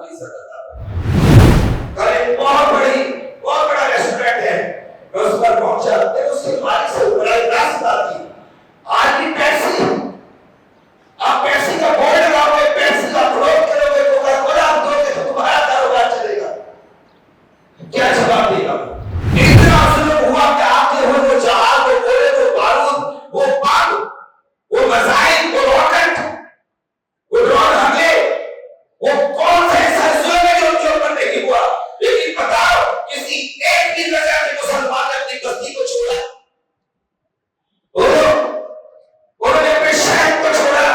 کو عزت عطا فرمائے۔ کل ایک بہت بڑا ریسٹورینٹ ہے، میں اس پر پہنچا، تو اس کے مالک سے بڑا راست بات کی، آج بھی پیپسی، آپ پیپسی کا بورڈ لگاؤ گے، پیپسی کا فروخت کرو گے، کوکا کولا آپ دو گے تو تمہارا کاروبار چلے گا، کیا جواب دے گا؟ اتنا ظلم ہوا کہ آپ کے وہ جہاز، وہ گولے، وہ بارود، وہ پاگ، وہ مزائل، وہ راکٹ، وہ ڈرون حملے، وہ کون سے ایسا ظلم ہے جو ان کے اوپر نہیں ہوا؟ لیکن بتاؤ کسی ایک بھی وجہ سے مسلمان نے اپنی بستی کو چھوڑا؟ انہوں نے اپنے شہر کو چھوڑا،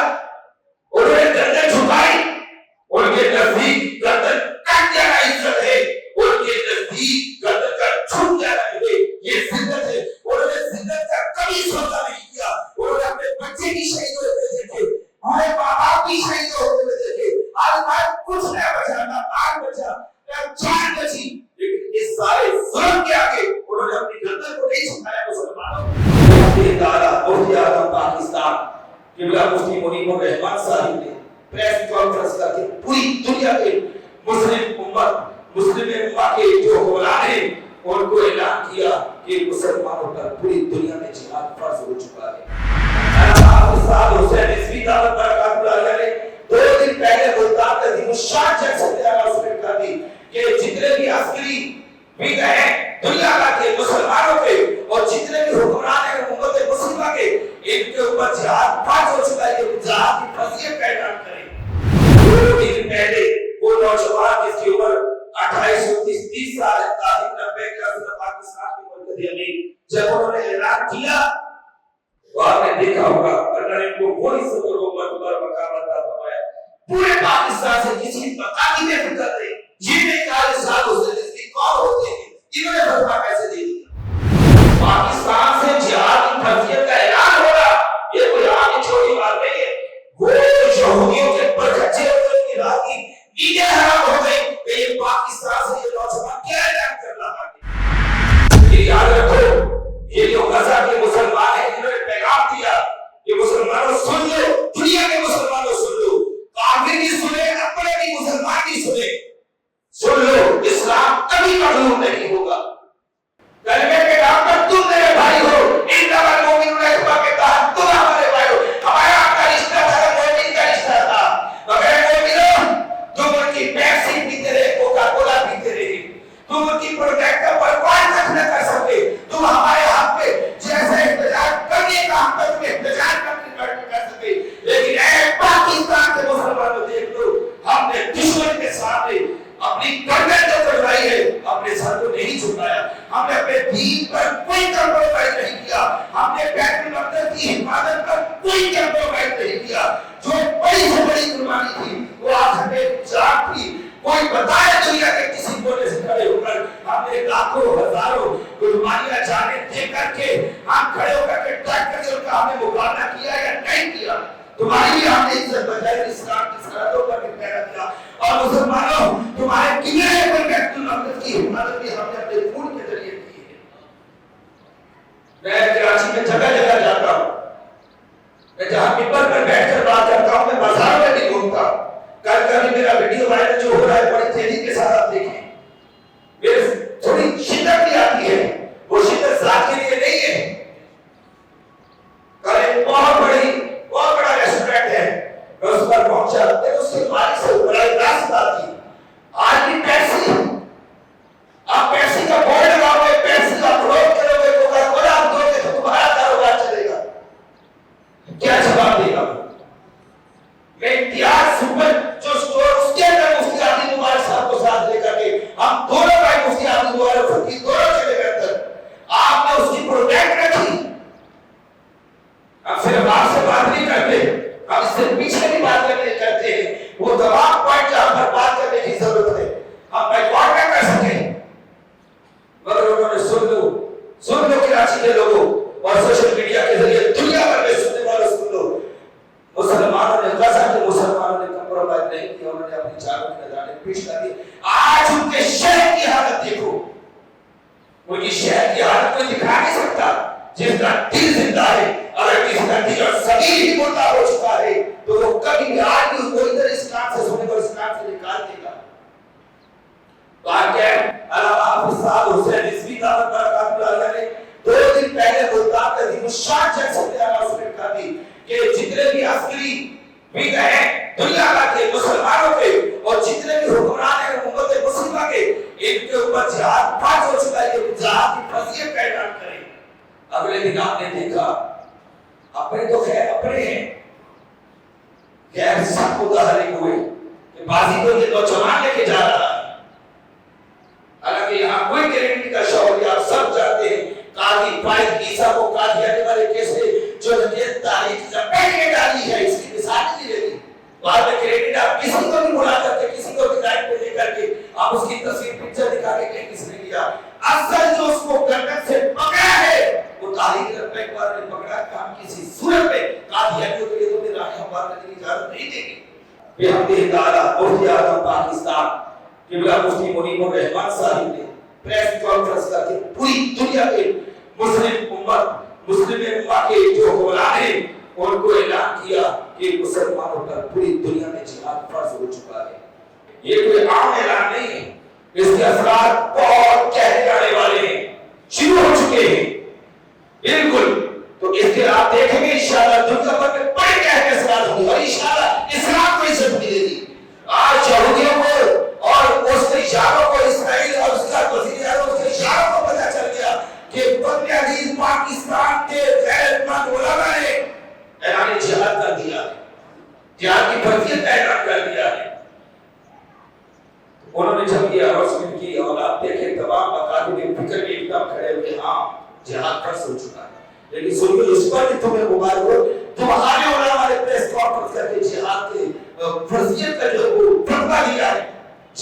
انہوں نے گردن جھکائی، ان کے نزدیک گردن کٹ جانا عزت ہے، ان کے نزدیک گردن کا جھک جانا ہے، یہ ذلت ہے۔ انہوں نے ذلت کا کبھی سوچا نہیں کیا، انہوں نے اپنے بچے بھی شہید ہوتے دیکھے، ہمارے ماں باپ بھی شہید ہوتے دیکھے، آج بات کچھ نہ بچا، نہ آگ بچا، نہ جان بچی، لیکن اس سارے ظلم کے آگے انہوں نے اپنی گردن کو نہیں جھکایا۔ مسلمانوں، مفتی تعالیٰ مفتی اعظم پاکستان قبلہ مفتی منیب الرحمان صاحب نے پریس کانفرنس کر کے پوری دنیا کے مسلم امت کے جو حکمران ہیں ان کو اعلان کیا کہ مسلمانوں پر پوری دنیا میں جہاد فرض ہو چکا ہے۔ حافظ حسین رضوی دعوت برکات اللہ علیہ نے 2 دن پہلے ملتان کا دن شان جلسے میں اناؤنسمنٹ کر دی کہ جتنے بھی عسکری بھی ہیں دنیا کا کے مسلمانوں کے اور جتنے بھی حکمران ہیں امت مسلمہ کے، ان کے اوپر جہاد فرض ہو چکا ہے، کہ جہاد کی فضیلت کا اعلان کریں۔ 2 دن پہلے وہ نوجوان جس کی عمر 28 29 سال ہے، تعلیم 90 کے اصل پاکستان کے مرکزی امیر، جب انہوں نے اعلان کیا تو آپ نے دیکھا ہوگا اللہ نے ان کو وہی صدر امت پر مقام عطا فرمایا۔ پورے پاکستان سے کسی مقامی نے فکر نہیں، یہ نہیں کہا کہ صاحب حسین رضوی کون ہوتے ہیں، انہوں نے فتویٰ کیسے دے دیا؟ پاکستان سے جہاد کی فضیلت کا اعلان ہو رہا، یہ کوئی عام چھوٹی بات نہیں ہے۔ وہ یہودیوں کے برکچے ہوئے کی رات کی نیندیں حرام ہو گئی کہ یہ پاکستان سے یہ نوجوان کیا اعلان کر رہا ہے۔ یہ یاد رکھو، یہ جو غزہ کے مسلمان ہیں انہوں نے پیغام دیا کہ مسلمانوں سن لو، دنیا کے مسلمانوں سن لو، کافر بھی سنے، اپنے بھی مسلمان بھی سنے، سن لو، اسلام کبھی مغلوب نہیں ہوگا۔ کلمے کے نام پر تم میرے بھائی ہو، انما المؤمنون اخوہ کے تحت تم ہمارے بھائی ہو۔ ہمارا آپ کا رشتہ تھا، مومن کا رشتہ تھا، مگر مومنوں تم ان کی پیپسی پیتے رہے، کوکا کولا پیتے رہے، تم ان کی پروڈکٹ کا پروان تک نہ کر سکے، تم ہمارے حق پہ جیسے احتجاج کرنے کا حق ہے تمہیں احتجاج کر سکے، لیکن اے پاکستان کے مسلمانوں دیکھ لو، ہم نے دشمن کے سامنے اپنی گردن جو کٹوائی ہے، اپنے سر کو نہیں جھکایا، ہم نے اپنے دین پر کوئی کمپرومائز نہیں کیا، ہم نے بیت المقدس کی حفاظت پر کوئی کمپرومائز نہیں کیا۔ جو بڑی سے بڑی قربانی تھی وہ آخر میں جان تھی۔ کوئی بتائے دنیا کے کسی کونے سے کھڑے ہو کر ہم نے لاکھوں ہزاروں قربانیاں جانے دے کر کے ہم کھڑے ہو کر کے ڈٹ کر کے ان کا ہم نے مقابلہ کیا یا نہیں کیا؟ تمہاری بھی ہم نے عزت بچائی، اسلام کی سرحدوں پر بھی پہرا دیا، اور مسلمانوں تمہارے کنارے پر بیت المقدس کی حفاظت بھی ہم نے اپنے خون کے ذریعے کی ہے۔ میں کراچی میں جگہ جگہ جاتا ہوں، میں جہاں ممبر پر بیٹھ کر بات کرتا ہوں، میں بازاروں میں بھی گھومتا ہوں۔ کل کبھی میرا ویڈیو وائرل جو ہو رہا ہے بڑی تیزی کے ساتھ آپ دیکھیں، میرے تھوڑی شدت بھی آتی ہے، وہ شدت ذات کے لیے نہیں ہے۔ کل ایک بہت بڑا ریسٹورینٹ ہے، میں اس پر پہنچا، تو اس کے مالک سے بڑا راست بات کی، آج بھی پیپسی، آپ پیپسی کا بورڈ لگاؤ گے، پیپسی کا فروخت کرو گے، کوکا کولا آپ دو گے تو تمہارا کاروبار چلے گا، کیا جواب دے گا؟ میں امتیاز سپر جو اسٹور اس کے اندر مفتی عادل مبارک صاحب کو ساتھ لے کر کے ہم دونوں بھائی مفتی عادل مبارک فقیر دونوں چلے گئے اندر، آپ نے اس کی پروڈکٹ رکھی، ہم صرف آپ سے بات نہیں کرتے، ہم اس سے پیچھے بھی بات کرتے ہیں، وہ تمام پوائنٹ جہاں پر بات کرنے کی ضرورت ہے ہم بیکوارڈ نہ کر سکیں، مگر انہوں نے سن لو کراچی کے لوگوں اور سوشل میڈیا کے ذریعے دنیا بھر میں سننے والوں سن لو، مسلمانوں نے غزہ کے مسلمانوں نے کمپرومائز نہیں کیا، انہوں نے اپنی جانوں کی نذرانے پیش کر دی۔ آج ان کے شہر کی حالت دیکھو، ان کی شہر کی حالت کوئی دکھا نہیں سکتا، جس کا دل زندہ ہے، اگر کسی کا دل اور ضمیر ہی مردہ ہو چکا ہے تو وہ کبھی بھی آج بھی اس کو ادھر اسلام سے سنے کو اسلام سے نکال دے گا۔ کے اوپر جہاد فرض ہو چکا ہے، جہاد کی فضیلت کا اعلان کریں۔ اگلے دن آپ نے دیکھا اپنے تو خیر اپنے ہیں، خیر سب متحرک ہوئے کہ بازی کو یہ نوجوان لے کے جا رہا ہے، حالانکہ یہاں کوئی گارنٹی کا شعور یا آپ سب جانتے ہیں قاضی فائد عیسیٰ کو قادیانی والے کیسے جو نے تاریخ زپیٹ کے ڈالی ہے، اس کی مثال نہیں لیتی۔ بعد میں کریڈٹ آپ کسی کو بھی بلا کر کے کسی کو بھی لائٹ پہ لے کر کے آپ اس کی تصویر پکچر دکھا کے کہیں کس نے لیا، اصل جو اس کو گردن سے پکڑا ہے وہ تاریخ رفیق والے نے پکڑا کہ ہم کسی صورت میں قادیانیوں کے لیے تمہیں راہ ہموار کرنے کی اجازت نہیں دیں گے۔ بحمدہ تعالیٰ مفتی اعظم پاکستان قبلہ مفتی منیب الرحمان صاحب نے پریس کانفرنس کر کے پوری دنیا کے مسلم امت کے جو حکمران ہیں ان کو اعلان کیا کہ مسلمانوں پر پوری دنیا میں جہاد فرض ہو چکا ہے۔ یہ کوئی عام اعلان نہیں ہے، اس کے اثرات بہت گہرے آنے والے ہیں، شروع ہو چکے ہیں بالکل۔ تو اس کے آپ دیکھیں گے انشاءاللہ دنیا پر میں بڑے گہرے اثرات ہوں گے اور انشاءاللہ اسلام کو عزت ملے گی۔ آج یہودیوں کو اور اس کے اشاروں کو اسرائیل اور اس کا وزیر اعظم اس کے اشاروں کو پتہ چل گیا کہ وطن عزیز پاکستان کے غیرت مند علماء نے اعلان جہاد کر دیا ہے، جہاد کی فضیلت اعلان کر دیا ہے۔ انہوں نے جب یہ اناؤنسمنٹ کی اور آپ دیکھیں تمام مکاتب فکر میں ایک دم کھڑے ہوئے، ہاں جہاد فرض ہو چکا ہے۔ لیکن سنیے اس پر بھی تمہیں مبارک ہو، تمہارے علماء نے پریس کانفرنس کر کے جہاد کے فضیلت کا جو فتویٰ دیا ہے،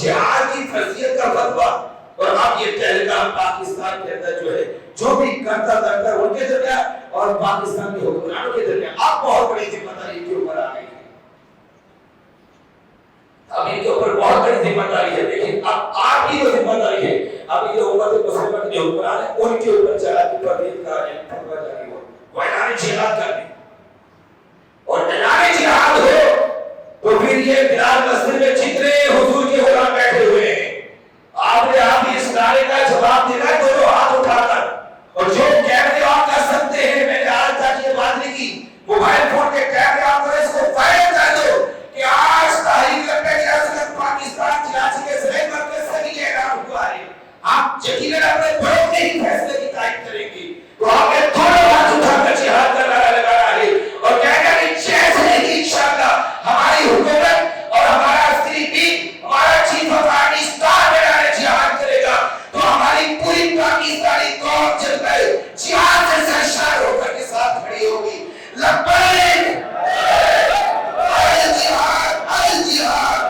جہاد کی فضیلت کا فتویٰ، اور اب یہ تہلکہ پاکستان کے اندر جو ہے جو بھی کرتا دھرتا ان کے درمیان اور پاکستان کے حکمرانوں کے درمیان اب بہت بڑی ذمہ داری کے اوپر آ گئی ہے۔ اب ان کے اوپر بہت بڑی ذمہ داری ہے، لیکن اب آپ کی جو ذمہ داری ہے اب یہ امت مسلمہ کے جو حکمران ہیں ان کے اوپر جہاد کی فضیلت کا فتویٰ جاری ہو، وہ اعلان جہاد کر دیں، اور اعلان جہاد ہو تو پھر یہ بلال مسجد میں جتنے حضور کے غلام بیٹھے ہوئے ہیں آپ نے آپ اس نعرے کا جواب دینا ہے دونوں ہاتھ اٹھا کر، اور جو کیمرے آن کر سکتے ہیں، میں نے آج تک یہ بات نہیں کی، موبائل فون کے کیمرے آن کر اس کو فائر کر دو کہ آج تحریک لبیک ریاست پاکستان کراچی کے ذہن مرکز سے بھی یہ اعلان ہوا ہے، ہم یقیناً اپنے بڑوں کے ہی فیصلے کی تائید کریں گے۔ تو آپ نے دونوں ہاتھ اٹھا کر جہاد کا نعرہ لگانا ہے اور کہنا ہے جیسے ہی انشاءاللہ ہماری حکومت اور ہمارا عسکری ٹیم، ہمارا چیف آف آرمی اسٹاف جہاد کرے گا تو ہماری پوری پاکستانی قوم چل کر جہاد سے سرشار ہو کر کے ساتھ کھڑی ہوگی۔ لبیک الجہاد الجہاد،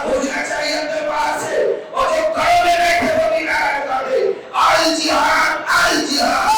پوچھنا چاہیے اپنے پاس سے، اور جو گھروں میں بیٹھے وہ بھی نعرہ لگا دے الجہاد الجہاد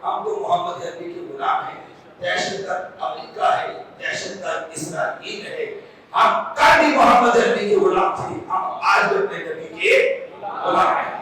ہم تو محمد عربی کے غلام ہیں، دہشت گرد امریکہ ہے، دہشت گرد اسرائیل ہے، ہم کل بھی محمد عربی کے غلام تھے، ہم آج بھی اپنے نبی کے غلام ہیں۔